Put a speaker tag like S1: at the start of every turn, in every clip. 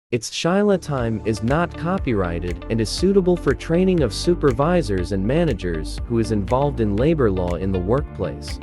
S1: Its Chaile time is not copyrighted and is suitable for training of supervisors and managers who is involved in labor law in the workplace.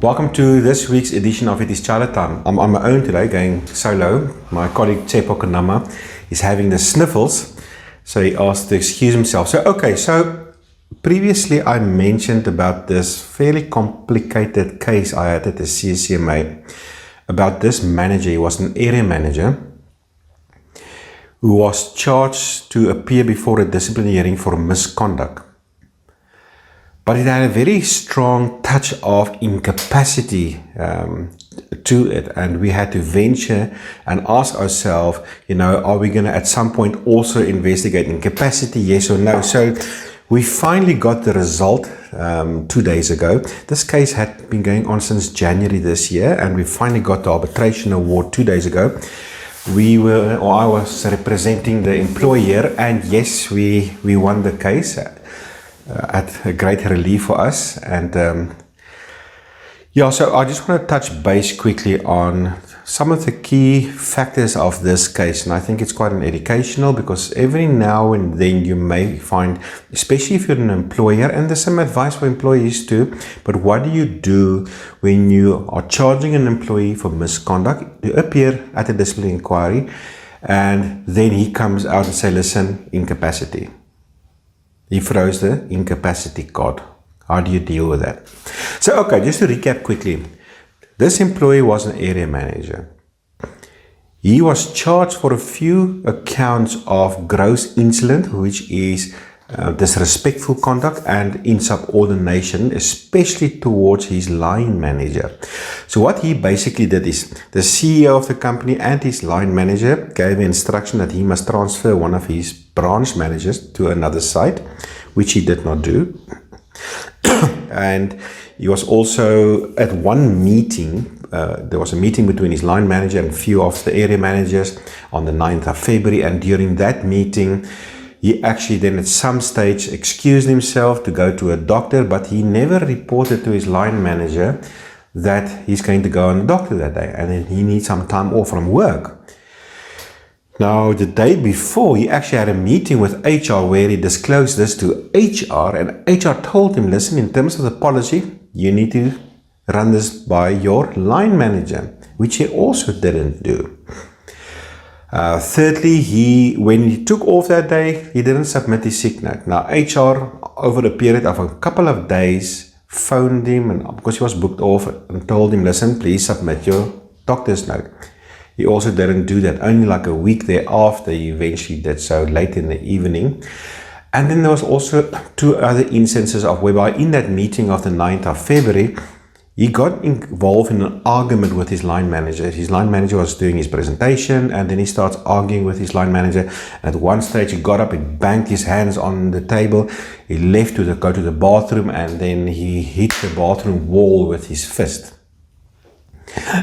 S2: Welcome to this week's edition of It is Chaile Time. I'm on my own today, going solo. My colleague Chepo Kanama is having the sniffles, so he asked to excuse himself. So previously I mentioned about this fairly complicated case I had at the CCMA about this manager. He was an area manager who was charged to appear before a disciplinary hearing for misconduct. But it had a very strong touch of incapacity to it, and we had to venture and ask ourselves, are we going to at some point also investigate incapacity, yes or no? So we finally got the result 2 days ago. This case had been going on since January this year, and we finally got the arbitration award 2 days ago. I was representing the employer, and yes, we won the case at a great relief for us. And so I just want to touch base quickly on some of the key factors of this case, and I think it's quite an educational, because every now and then you may find, especially if you're an employer, and there's some advice for employees too, but what do you do when you are charging an employee for misconduct to appear at a disciplinary inquiry, and then he comes out and say, listen, incapacity. He throws the incapacity card. How do you deal with that? So, just to recap quickly. This employee was an area manager. He was charged for a few accounts of gross insolence, which is disrespectful conduct and insubordination, especially towards his line manager. So what he basically did is, the CEO of the company and his line manager gave an instruction that he must transfer one of his branch managers to another site, which he did not do. And he was also at one meeting, there was a meeting between his line manager and a few of the area managers on the 9th of February. And during that meeting, he actually then at some stage excused himself to go to a doctor, but he never reported to his line manager that he's going to go on a doctor that day and he needs some time off from work. Now, the day before, he actually had a meeting with HR where he disclosed this to HR, and HR told him, listen, in terms of the policy, you need to run this by your line manager, which he also didn't do. Thirdly, when he took off that day, he didn't submit his sick note. Now, HR, over a period of a couple of days, phoned him, and because he was booked off, and told him, listen, please submit your doctor's note. He also didn't do that. Only like a week thereafter, he eventually did so, late in the evening. And then there was also 2 other instances of whereby in that meeting of the 9th of February, he got involved in an argument with his line manager. His line manager was doing his presentation, and then he starts arguing with his line manager. At one stage, he got up and banged his hands on the table. He left to go to the bathroom, and then he hit the bathroom wall with his fist.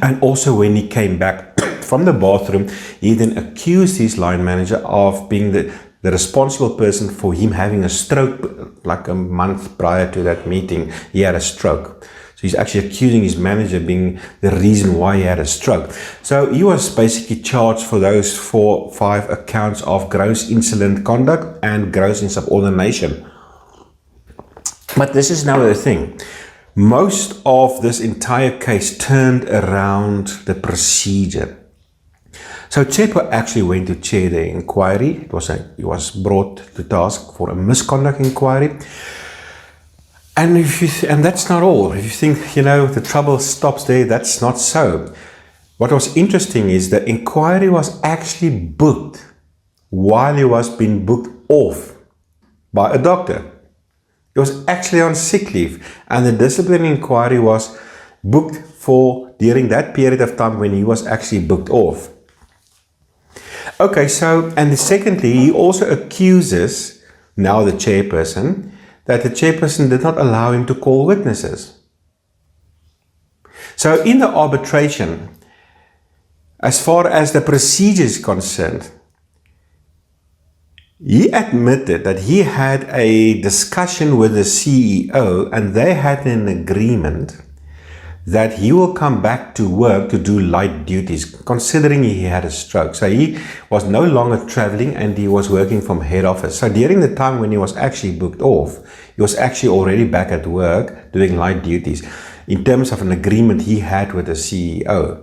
S2: And also when he came back from the bathroom, he then accused his line manager of being the responsible person for him having a stroke. Like a month prior to that meeting, he had a stroke. So he's actually accusing his manager being the reason why he had a stroke. So he was basically charged for those 4-5 accounts of gross insolent conduct and gross insubordination. But this is now the thing. Most of this entire case turned around the procedure. So Chepo actually went to chair the inquiry. He was brought to task for a misconduct inquiry. And that's not all. If you think, the trouble stops there, that's not so. What was interesting is the inquiry was actually booked while he was being booked off by a doctor. He was actually on sick leave, and the disciplinary inquiry was booked for during that period of time when he was actually booked off. And secondly, he also accuses now the chairperson that the chairperson did not allow him to call witnesses. So in the arbitration, as far as the procedure is concerned, he admitted that he had a discussion with the CEO, and they had an agreement that he will come back to work to do light duties, considering he had a stroke. So he was no longer traveling and he was working from head office. So during the time when he was actually booked off, he was actually already back at work doing light duties in terms of an agreement he had with the CEO.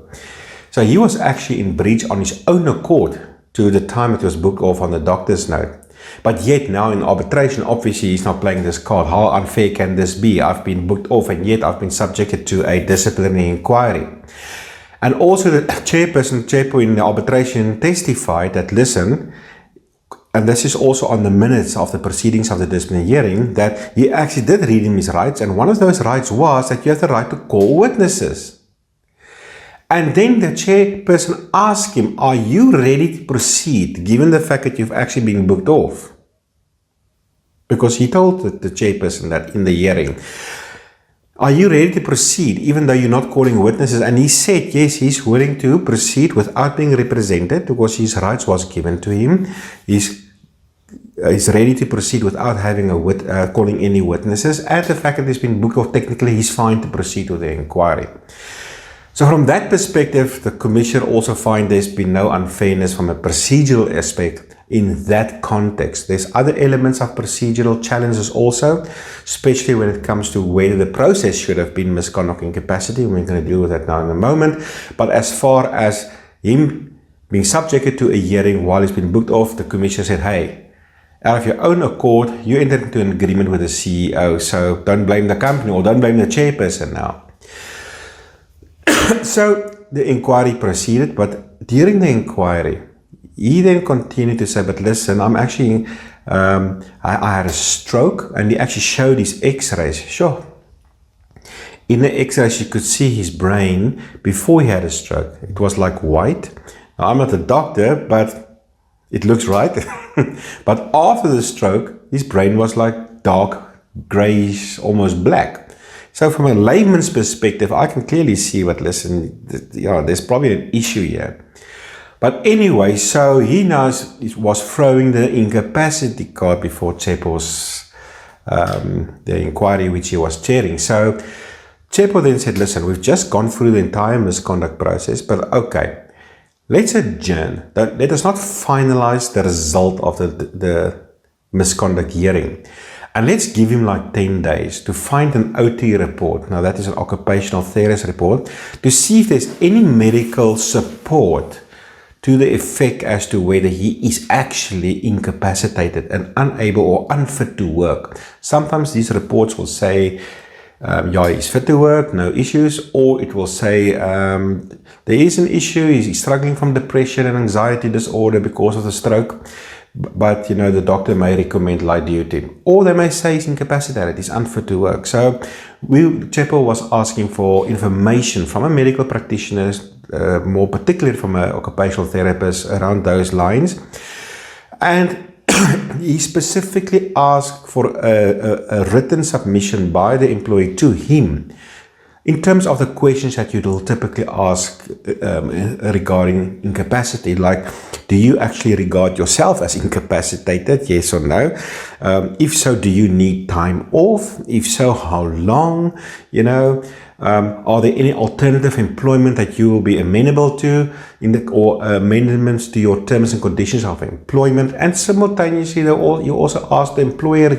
S2: So he was actually in breach on his own accord to the time it was booked off on the doctor's note. But yet now in arbitration, obviously he's not playing this card. How unfair can this be? I've been booked off and yet I've been subjected to a disciplinary inquiry. And also the chairperson, Chaile in the arbitration testified that, listen, and this is also on the minutes of the proceedings of the disciplinary hearing, that he actually did read him his rights, and one of those rights was that you have the right to call witnesses. And then the chairperson asked him, are you ready to proceed given the fact that you've actually been booked off? Because he told the chairperson that in the hearing, are you ready to proceed even though you're not calling witnesses? And he said, yes, he's willing to proceed without being represented because his rights was given to him. He's ready to proceed without having calling any witnesses. And the fact that he's been booked off, technically he's fine to proceed with the inquiry. So from that perspective, the Commissioner also finds there's been no unfairness from a procedural aspect in that context. There's other elements of procedural challenges also, especially when it comes to whether the process should have been misconduct incapacity. We're going to deal with that now in a moment. But as far as him being subjected to a hearing while he's been booked off, the Commissioner said, hey, out of your own accord, you entered into an agreement with the CEO, so don't blame the company or don't blame the chairperson now. So the inquiry proceeded, but during the inquiry, he then continued to say, but listen, I'm actually, I had a stroke, and he actually showed his x-rays. Sure. In the x-rays, you could see his brain before he had a stroke. It was like white. Now, I'm not a doctor, but it looks right. But after the stroke, his brain was like dark, grayish, almost black. So from a layman's perspective, I can clearly see what, listen, there's probably an issue here. But anyway, so he now was throwing the incapacity card before Chaile's, the inquiry which he was chairing. So Chaile then said, listen, we've just gone through the entire misconduct process, but okay, let's adjourn. Let us not finalize the result of the misconduct hearing. And let's give him like 10 days to find an OT report. Now that is an occupational therapist report, to see if there's any medical support to the effect as to whether he is actually incapacitated and unable or unfit to work. Sometimes these reports will say, yeah, he's fit to work, no issues, or it will say there is an issue, he's struggling from depression and anxiety disorder because of the stroke. But, the doctor may recommend light duty. Or they may say he's incapacitated, he's unfit to work. So, Chaile was asking for information from a medical practitioner, more particularly from an occupational therapist around those lines. And he specifically asked for a written submission by the employee to him in terms of the questions that you will typically ask regarding incapacity, like, do you actually regard yourself as incapacitated, yes or no? If so, do you need time off? If so, how long? Are there any alternative employment that you will be amenable to, or amendments to your terms and conditions of employment? And simultaneously, you also ask the employer,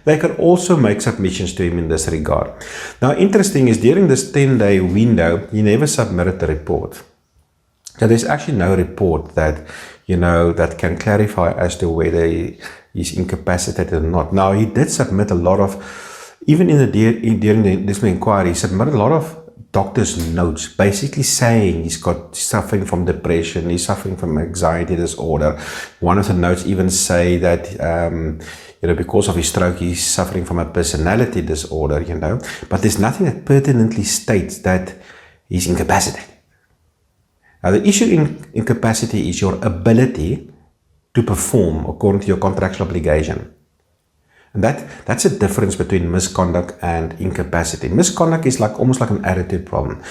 S2: they can also make submissions to him in this regard. Now, interesting is during this 10-day window, he never submitted the report. So there's actually no report that, that can clarify as to whether he's incapacitated or not. Now, he did submit a lot of, even during the disciplinary inquiry, he submitted a lot of doctor's notes, basically saying he's suffering from depression, he's suffering from anxiety disorder. One of the notes even say that, because of his stroke, he's suffering from a personality disorder, But there's nothing that pertinently states that he's incapacitated. Now, the issue in incapacity is your ability to perform according to your contractual obligation. And that's a difference between misconduct and incapacity. Misconduct is almost like an attitude problem.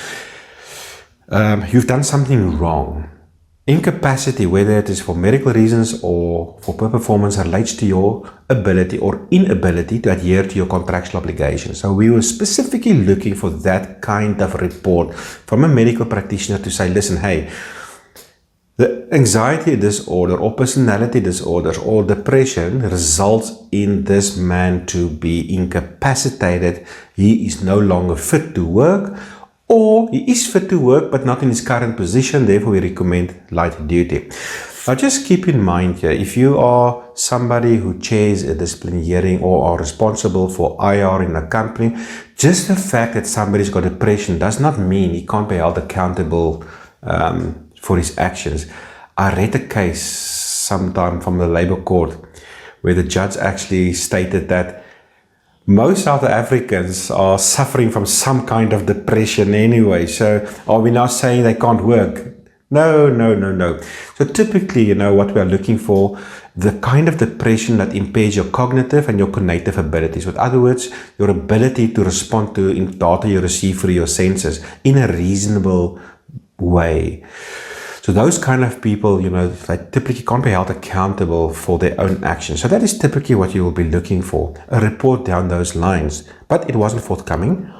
S2: You've done something wrong. Incapacity, whether it is for medical reasons or for poor performance, relates to your ability or inability to adhere to your contractual obligations. So we were specifically looking for that kind of report from a medical practitioner to say, listen, hey, the anxiety disorder or personality disorders or depression results in this man to be incapacitated. He is no longer fit to work, or he is fit to work but not in his current position, therefore we recommend light duty. Now just keep in mind here, if you are somebody who chairs a discipline hearing or are responsible for IR in a company, just the fact that somebody's got depression does not mean he can't be held accountable for his actions. I read a case sometime from the Labour Court where the judge actually stated that most South Africans are suffering from some kind of depression anyway. So are we now saying they can't work? No. So typically, what we are looking for, the kind of depression that impairs your cognitive and your cognitive abilities. In other words, your ability to respond to data you receive through your senses in a reasonable way. So those kind of people, they typically can't be held accountable for their own actions. So that is typically what you will be looking for, a report down those lines. But it wasn't forthcoming.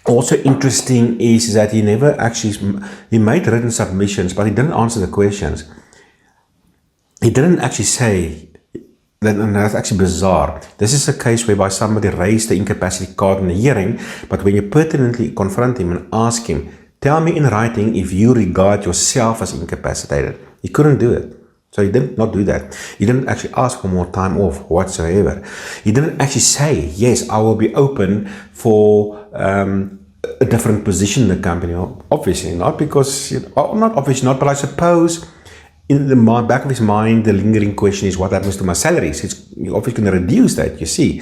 S2: Also interesting is that he made written submissions, but he didn't answer the questions. He didn't actually say, and that's actually bizarre. This is a case whereby somebody raised the incapacity card in the hearing, but when you pertinently confront him and ask him, tell me in writing if you regard yourself as incapacitated. He couldn't do it. So he did not do that. He didn't actually ask for more time off whatsoever. He didn't actually say, yes, I will be open for a different position in the company. Obviously not, because, not obviously not, but I suppose in the back of his mind, the lingering question is what happens to my salaries? You're obviously going to reduce that, you see.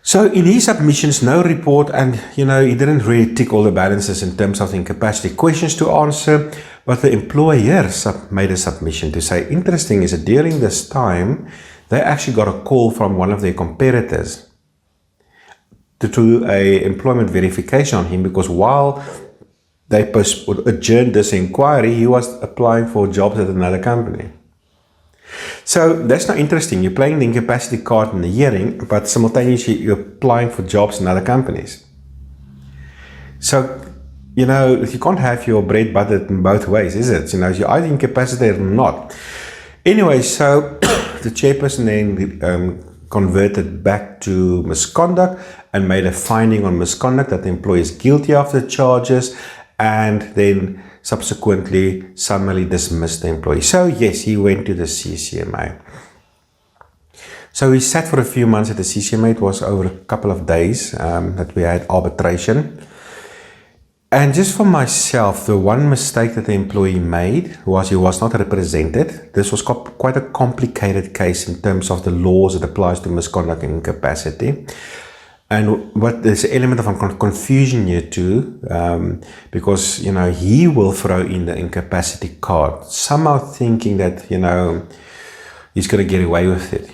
S2: So in his submissions, no report, and he didn't really tick all the balances in terms of the incapacity questions to answer, but the employer made a submission to say, interesting is that during this time, they actually got a call from one of their competitors to do a employment verification on him, because while they adjourned this inquiry, he was applying for jobs at another company. So that's not interesting. You're playing the incapacity card in the hearing, but simultaneously you're applying for jobs in other companies. So, you can't have your bread buttered in both ways, is it? You're either incapacitated or not. Anyway, so the chairperson then converted back to misconduct and made a finding on misconduct that the employee is guilty of the charges, and then subsequently summarily dismissed the employee. So yes, he went to the CCMA. So he sat for a few months at the CCMA. It was over a couple of days that we had arbitration. And just for myself, the one mistake that the employee made was he was not represented. This was quite a complicated case in terms of the laws that applies to misconduct and incapacity. And there's an element of confusion here too, because, he will throw in the incapacity card, somehow thinking that, he's going to get away with it,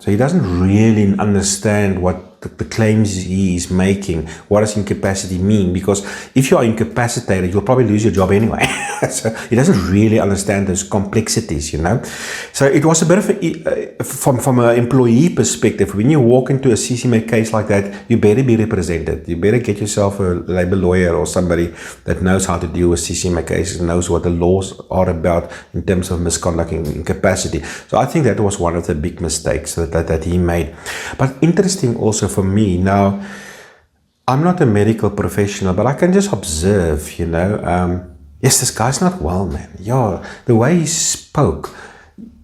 S2: So he doesn't really understand what the claims he is making. What does incapacity mean? Because if you are incapacitated, you'll probably lose your job anyway. So he doesn't really understand those complexities, So it was a bit of from an employee perspective, when you walk into a CCMA case like that, you better be represented. You better get yourself a labor lawyer or somebody that knows how to deal with CCMA cases and knows what the laws are about in terms of misconduct and incapacity. So I think that was one of the big mistakes that he made. But interesting also for me, now, I'm not a medical professional, but I can just observe, yes, this guy's not well, man. Yeah, the way he spoke,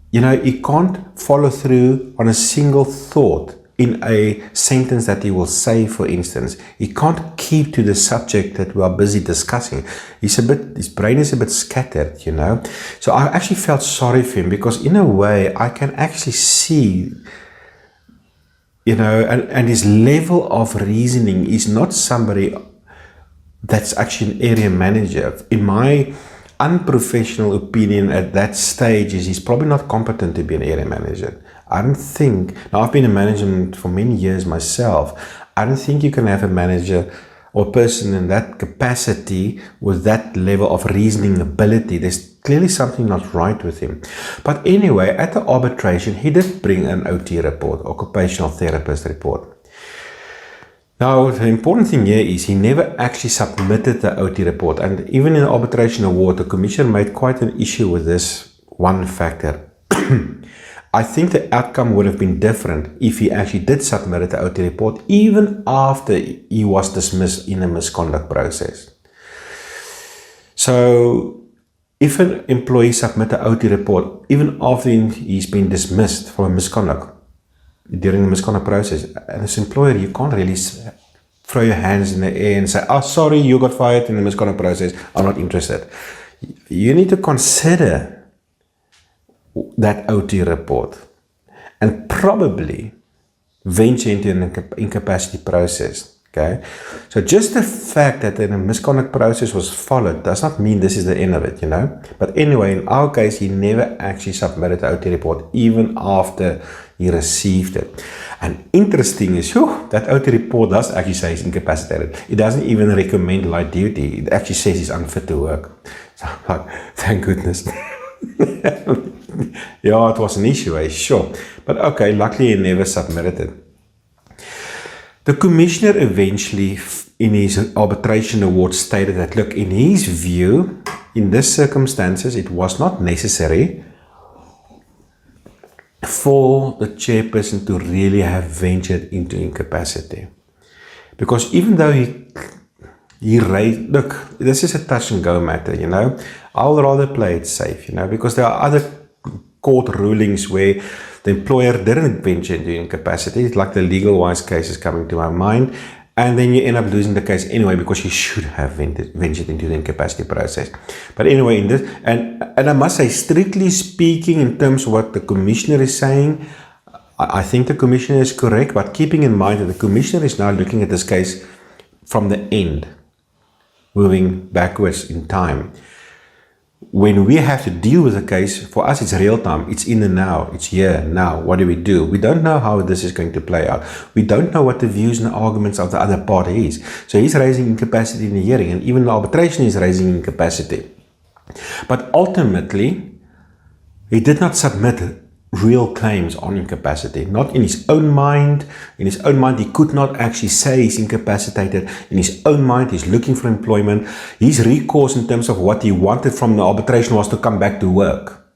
S2: he can't follow through on a single thought in a sentence that he will say, for instance. He can't keep to the subject that we are busy discussing. His brain is a bit scattered, So I actually felt sorry for him, because in a way, I can actually see, and his level of reasoning is not somebody that's actually an area manager. In my unprofessional opinion at that stage, he's probably not competent to be an area manager. I don't think, now I've been in management for many years myself, I don't think you can have a manager or a person in that capacity with that level of reasoning ability, there's clearly something not right with him. But anyway, at the arbitration, he did bring an OT report, occupational therapist report. Now, the important thing here is he never actually submitted the OT report, and even in the arbitration award, the commission made quite an issue with this one factor. I think the outcome would have been different if he actually did submit the OT report, even after he was dismissed in a misconduct process. So, if an employee submits the OT report, even after he's been dismissed for a misconduct, during the misconduct process, and as an employer, you can't really throw your hands in the air and say, oh, sorry, you got fired in the misconduct process, I'm not interested. You need to consider that OT report and probably venture into an incapacity process. Okay, so just the fact that a misconduct process was followed does not mean this is the end of it, But anyway, in our case, he never actually submitted the OT report, even after he received it. And interesting is, that OT report does actually say he's incapacitated. It doesn't even recommend light duty. It actually says he's unfit to work. So I'm like, thank goodness. Yeah, it was an issue, sure. But okay, luckily he never submitted it. The commissioner eventually, in his arbitration award, stated that, look, in his view, in these circumstances, it was not necessary for the chairperson to really have ventured into incapacity. Because even though he raised, look, this is a touch and go matter, I would rather play it safe, because there are other court rulings where the employer didn't venture into incapacity. It's like the legal wise case is coming to my mind, and then you end up losing the case anyway because you should have ventured into the incapacity process. But anyway, in this, and I must say, strictly speaking, in terms of what the commissioner is saying, I think the commissioner is correct, but keeping in mind that the commissioner is now looking at this case from the end, moving backwards in time. When we have to deal with a case, for us it's real time, it's in the now, it's here, now. What do? We don't know how this is going to play out. We don't know what the views and arguments of the other party is. So he's raising incapacity in the hearing, and even the arbitration is raising incapacity. But ultimately, he did not submit real claims on incapacity, not in his own mind. In his own mind, he could not actually say he's incapacitated. In his own mind, he's looking for employment. His recourse in terms of what he wanted from the arbitration was to come back to work.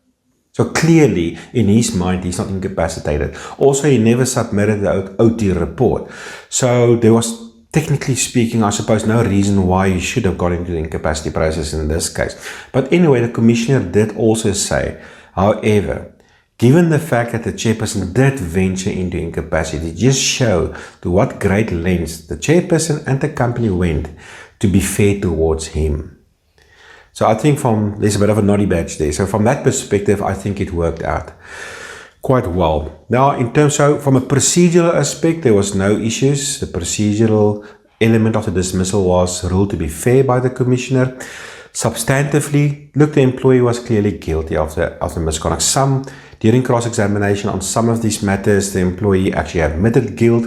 S2: So clearly, in his mind, he's not incapacitated. Also, he never submitted the OT report. So there was, technically speaking, I suppose, no reason why he should have got into the incapacity process in this case. But anyway, the commissioner did also say, however, given the fact that the chairperson did venture into incapacity, just show to what great lengths the chairperson and the company went to be fair towards him. So I think there's a bit of a naughty badge there. So from that perspective, I think it worked out quite well. Now, from a procedural aspect, there was no issues. The procedural element of the dismissal was ruled to be fair by the commissioner. Substantively, look, the employee was clearly guilty of the misconduct. During cross-examination on some of these matters, the employee actually admitted guilt,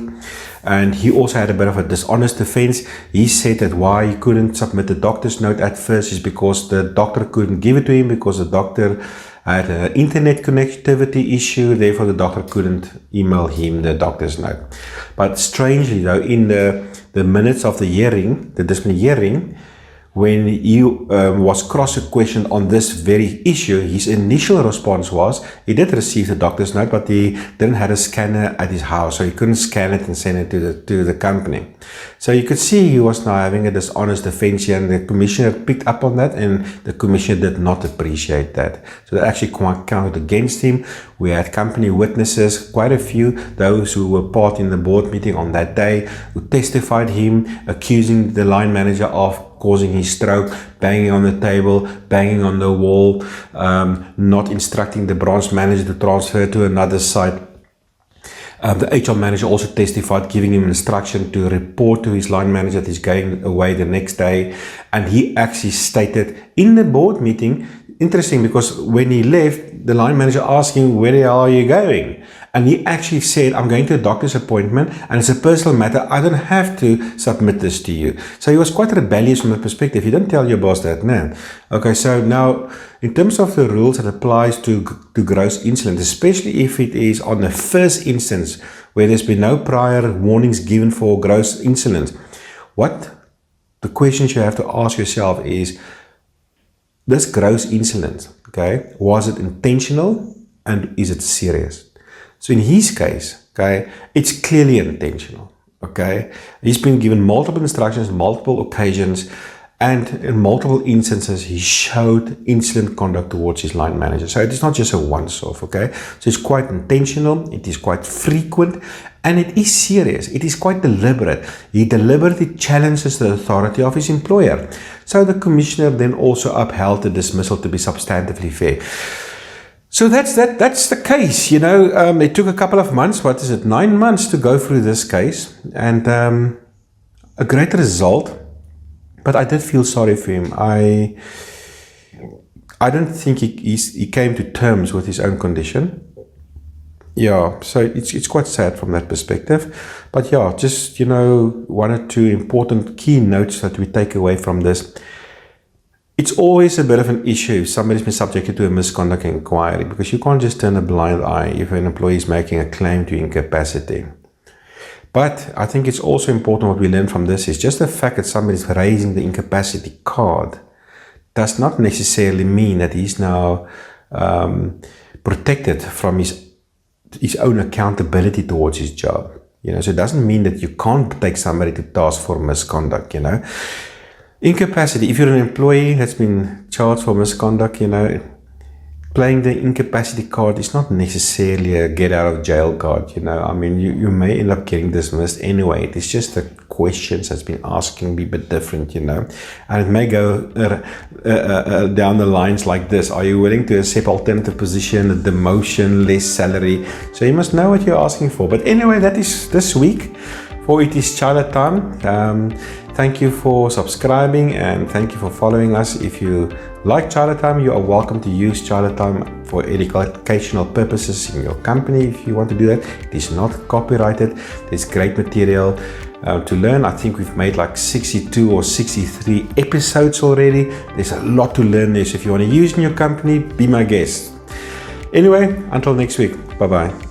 S2: and he also had a bit of a dishonest defense. He said that why he couldn't submit the doctor's note at first is because the doctor couldn't give it to him, because the doctor had an internet connectivity issue, therefore the doctor couldn't email him the doctor's note. But strangely though, in the minutes of the hearing, the disciplinary hearing, when he was cross-questioned on this very issue, his initial response was he did receive the doctor's note, but he didn't have a scanner at his house, so he couldn't scan it and send it to the company. So you could see he was now having a dishonest defense here, and the commissioner picked up on that, and the commissioner did not appreciate that. So that actually counted against him. We had company witnesses, quite a few, those who were part in the board meeting on that day, who testified him, accusing the line manager of causing his stroke, banging on the table, banging on the wall, not instructing the branch manager to transfer to another site. The HR manager also testified, giving him instruction to report to his line manager that he's going away the next day. And he actually stated in the board meeting, interesting because when he left, the line manager asked him, where the hell are you going? And he actually said, I'm going to a doctor's appointment and it's a personal matter. I don't have to submit this to you. So he was quite rebellious from that perspective. You don't tell your boss that, no. Okay, so now in terms of the rules that applies to gross insolence, especially if it is on the first instance where there's been no prior warnings given for gross insolence, what the questions you have to ask yourself is, this gross insolence, okay, was it intentional and is it serious? So in his case, okay, it's clearly intentional, okay. He's been given multiple instructions, multiple occasions, and in multiple instances, he showed insolent conduct towards his line manager. So it is not just a once-off, okay. So it's quite intentional, it is quite frequent, and it is serious. It is quite deliberate. He deliberately challenges the authority of his employer. So the commissioner then also upheld the dismissal to be substantively fair. So that's the case, you know. It took a couple of months, 9 months to go through this case, and a great result. But I did feel sorry for him. I don't think he came to terms with his own condition. Yeah, so it's quite sad from that perspective. But yeah, just, you know, 1 or 2 important key notes that we take away from this. It's always a bit of an issue if somebody's been subjected to a misconduct inquiry, because you can't just turn a blind eye if an employee is making a claim to incapacity. But I think it's also important what we learn from this is just the fact that somebody's raising the incapacity card does not necessarily mean that he's now protected from his own accountability towards his job. You know, so it doesn't mean that you can't take somebody to task for misconduct, you know. Incapacity, if you're an employee that's been charged for misconduct, you know, playing the incapacity card is not necessarily a get out of jail card, you know. I mean, you may end up getting dismissed anyway. It's just the questions that's been asking be a bit different, you know. And it may go down the lines like this. Are you willing to accept alternative position, a demotion, less salary? So you must know what you're asking for. But anyway, that is this week for It Is Chaile Time. Thank you for subscribing and thank you for following us. If you like Chaile Time, you are welcome to use Chaile Time for educational purposes in your company if you want to do that. It is not copyrighted. There's great material to learn. I think we've made like 62 or 63 episodes already. There's a lot to learn there. So if you want to use in your company, be my guest. Anyway, until next week. Bye-bye.